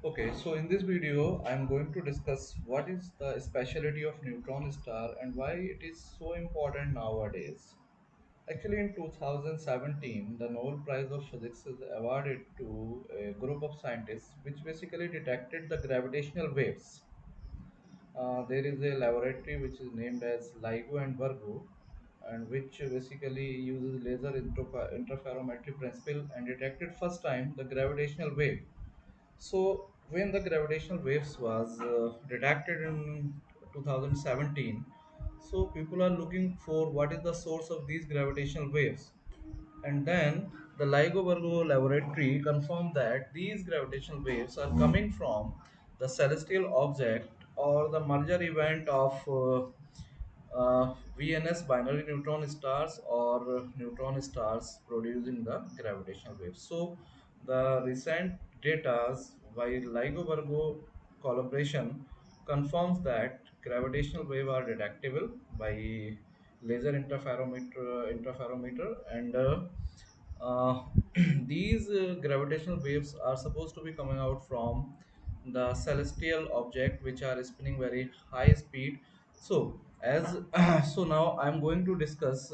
Okay, so in this video, I'm going to discuss what is the speciality of neutron star and why it is so important nowadays. Actually, in 2017, the Nobel Prize of Physics is awarded to a group of scientists which basically detected the gravitational waves. There is a laboratory which is named as LIGO and Virgo, and which basically uses laser interferometry principle and detected first time the gravitational wave. So when the gravitational waves was detected in 2017, so people are looking for what is the source of these gravitational waves. And then the LIGO Virgo laboratory confirmed that these gravitational waves are coming from the celestial object or the merger event of VNS binary neutron stars or neutron stars producing the gravitational waves. So the recent data by LIGO Virgo collaboration confirms that gravitational wave are detectable by laser interferometer and these gravitational waves are supposed to be coming out from the celestial object which are spinning very high speed. So as so now I'm going to discuss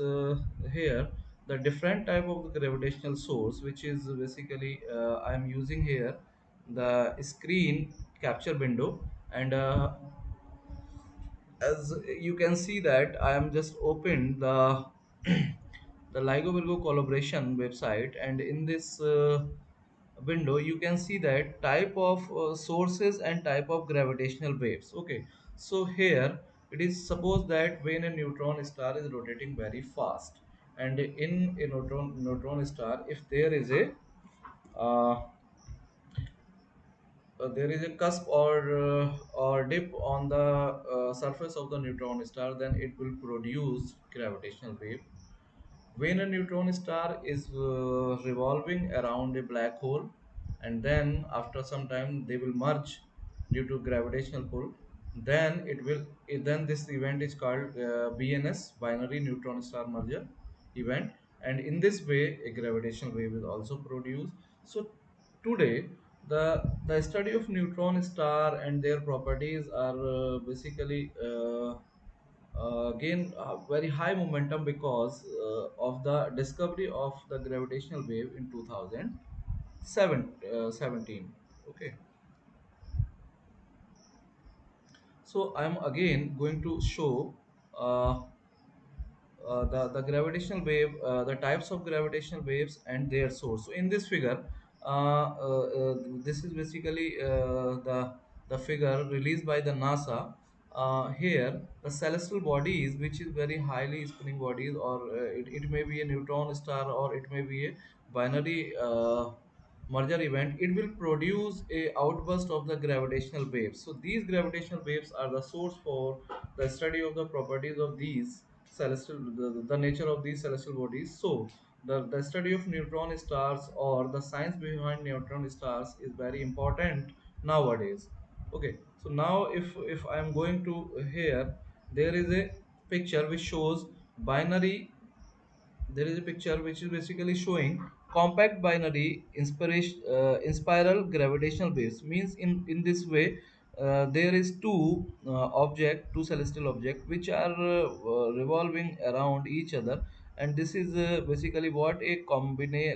here the different type of gravitational source, which is basically I'm using here the screen capture window. And as you can see that I am just opened the the LIGO Virgo collaboration website, and in this window you can see that type of sources and type of gravitational waves. Okay, so here it is suppose that when a neutron star is rotating very fast, and in a neutron star, if uh, there is a cusp or dip on the surface of the neutron star, then it will produce gravitational wave. When a neutron star is revolving around a black hole, and then after some time they will merge due to gravitational pull, then this event is called BNS binary neutron star merger event, and in this way a gravitational wave is also produced. So today the study of neutron star and their properties are basically gain very high momentum because of the discovery of the gravitational wave in 2017. Okay, so I'm again going to show uh, the gravitational wave, the types of gravitational waves and their source. So in this figure, this is basically the figure released by the NASA. Here, the celestial bodies, which is very highly spinning bodies, or it may be a neutron star or it may be a binary merger event, it will produce a outburst of the gravitational waves. So these gravitational waves are the source for the study of the properties of these the nature of these celestial bodies. So the study of neutron stars or the science behind neutron stars is very important nowadays. Okay, so now if I am going to here, there is a picture which shows binary. There is a picture which is basically showing compact binary spiral gravitational waves. Means in this way, there is two celestial object which are revolving around each other, and this is basically what a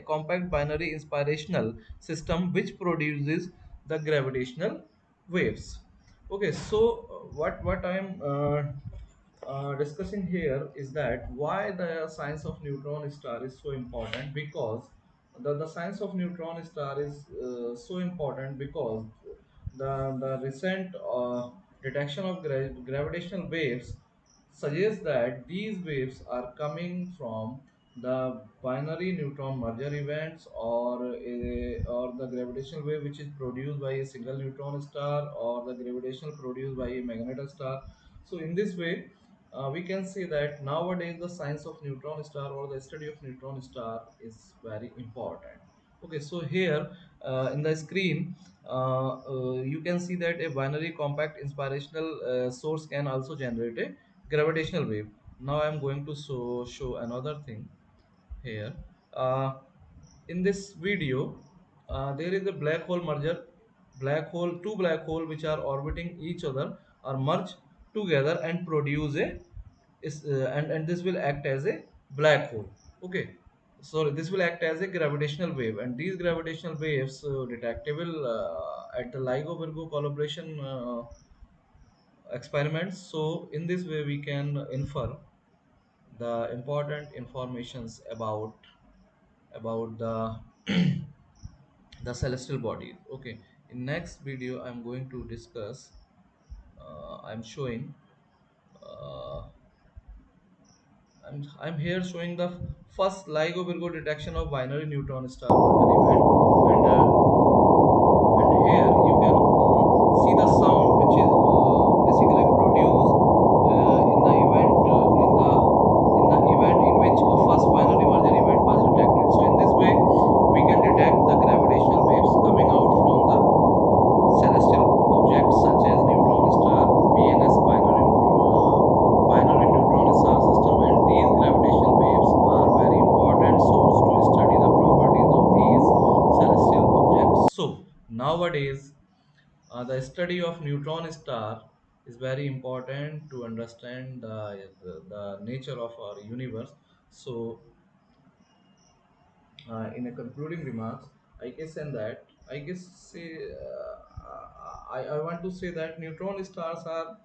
compact binary inspirational system which produces the gravitational waves. Okay, so what I am discussing here is that why the science of neutron star is so important, because the science of neutron star is so important because the recent detection of gravitational waves suggests that these waves are coming from the binary neutron merger events, or the gravitational wave which is produced by a single neutron star, or the gravitational produced by a magnetar star. So in this way, we can say that nowadays the science of neutron star or the study of neutron star is very important. Okay, so here in the screen, you can see that a binary compact inspirational source can also generate a gravitational wave. Now I am going to show another thing here. uh, in this video, there is a black hole merger two black hole which are orbiting each other are merged together and produce a and this will act as a black hole. Okay, so this will act as a gravitational wave, and these gravitational waves detectable at the LIGO Virgo collaboration experiments. So in this way we can infer the important informations about the celestial bodies. Okay, in next video I'm going to discuss I'm showing uh, I'm here showing the first LIGO Virgo detection of binary neutron star merger event, and here you can see the sound which is basically produced in the event in the event in which a first binary merger event was detected. So in this way we can detect the gravitational waves coming out from the celestial objects such as neutron star, VNS binary neutron star system, and these gravitational waves are very important source to study the properties of these celestial objects. So nowadays, the study of neutron star is very important to understand the nature of our universe. So in a concluding remarks, I guess and that I guess say I want to say that neutron stars are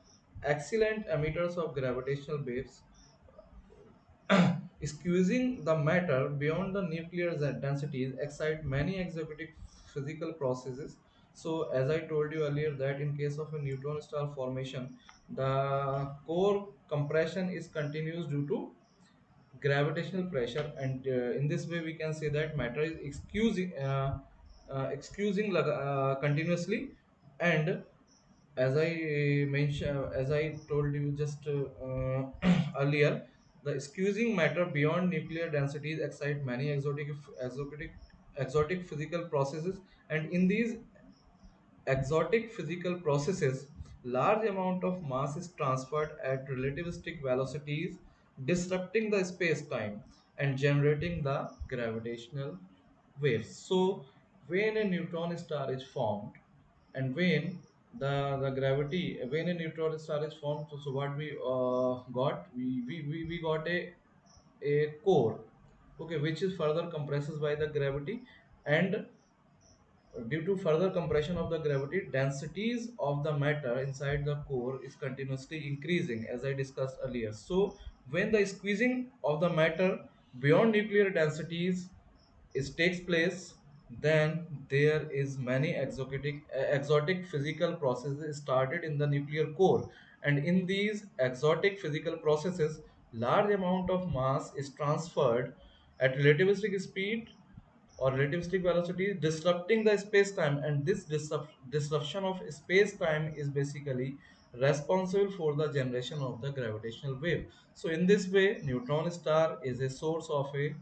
excellent emitters of gravitational waves, squeezing the matter beyond the nuclear densities excite many exotic physical processes. So as I told you earlier that in case of a neutron star formation, the core compression is continuous due to gravitational pressure, and in this way we can say that matter is excusing continuously. And as I told you just earlier, the squeezing matter beyond nuclear densities excite many exotic physical processes, and in these exotic physical processes, large amount of mass is transferred at relativistic velocities, disrupting the space-time and generating the gravitational waves. So, when a neutron star is formed, and when the gravity, when a neutron star is formed, so what we got, we got a core, okay, which is further compresses by the gravity, and due to further compression of the gravity, densities of the matter inside the core is continuously increasing, as I discussed earlier. So, when the squeezing of the matter beyond nuclear densities is takes place, then there is many exotic physical processes started in the nuclear core, and in these exotic physical processes, large amount of mass is transferred at relativistic speed or relativistic velocity, disrupting the space-time, and this disruption of space-time is basically responsible for the generation of the gravitational wave. So in this way, neutron star is a source of a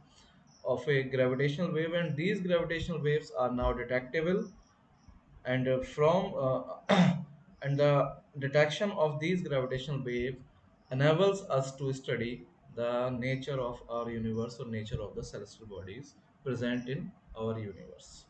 gravitational wave, and these gravitational waves are now detectable, and from and the detection of these gravitational waves enables us to study the nature of our universe or nature of the celestial bodies present in our universe.